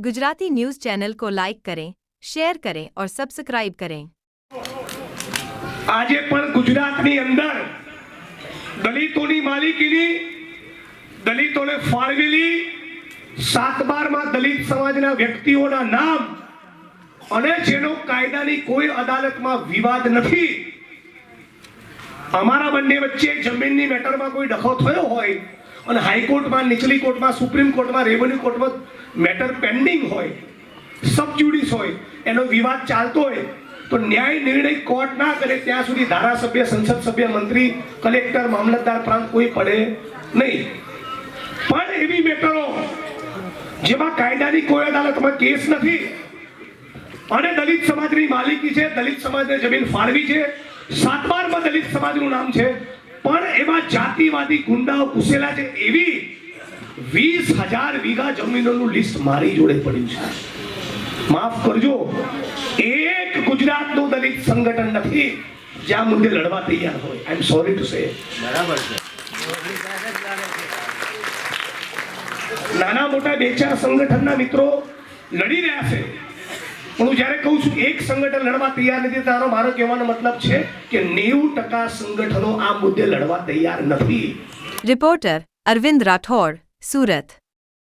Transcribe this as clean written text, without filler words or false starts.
Gujarati news channel को like करें, share करें और सब्सक्राइब करें। આજે પણ ગુજરાતની અંદર દલિતોની માલિકીની દલિતોને ફાળવેલી 7/12માં દલિત સમાજના વ્યક્તિઓના નામ અને જેનો કાયદાની કોઈ અદાલતમાં વિવાદ નથી, અમારા બંને વચ્ચે જમીનની મેટરમાં કોઈ ડખો થયો હોય અને હાઈકોર્ટમાં, નીચલી કોર્ટમાં, સુપ્રીમ કોર્ટમાં, રેવન્યુ કોર્ટમાં મેટર પેન્ડિંગ હોય, સબ જ્યુડિસ હોય, એનો વિવાદ ચાલતો હોય તો ન્યાય નિર્ણય કોર્ટ ના કરે ત્યાં સુધી ધારાસભ્ય, સંસદ સભ્ય, મંત્રી, કલેક્ટર, મામલતદાર પ્રાંત કોઈ પડે નહીં. પણ એવી મેટરો જેમાં કાયદાની કોઈ અદાલતમાં કેસ નથી અને દલિત સમાજની માલિકી છે, દલિત સમાજને જમીન ફાળવી છે, 7/12માં દલિત સમાજનું નામ છે, પણ એમાં જાતિવાદી ગુંડાઓ ઘૂસેલા છે, એવી 20,000 વીઘા જમીનોનું લિસ્ટ મારી જોડે પડ્યું છે. માફ કરજો, એક ગુજરાતનું દલિત સંગઠન નથી જે આ મુદ્દે લડવા તૈયાર હોય. આઈ એમ સોરી ટુ સે. બરાબર છે. નાના મોટા 2-4 સંગઠનના મિત્રો લડી રહ્યા છે, પણ હું જ્યારે કહું છું એક સંગઠન લડવા તૈયાર નથી, તારો મારો કહેવાનો મતલબ છે કે 90% સંગઠનો આ મુદ્દે લડવા તૈયાર નથી. રિપોર્ટર અરવિંદ રાઠોડ, સુરત.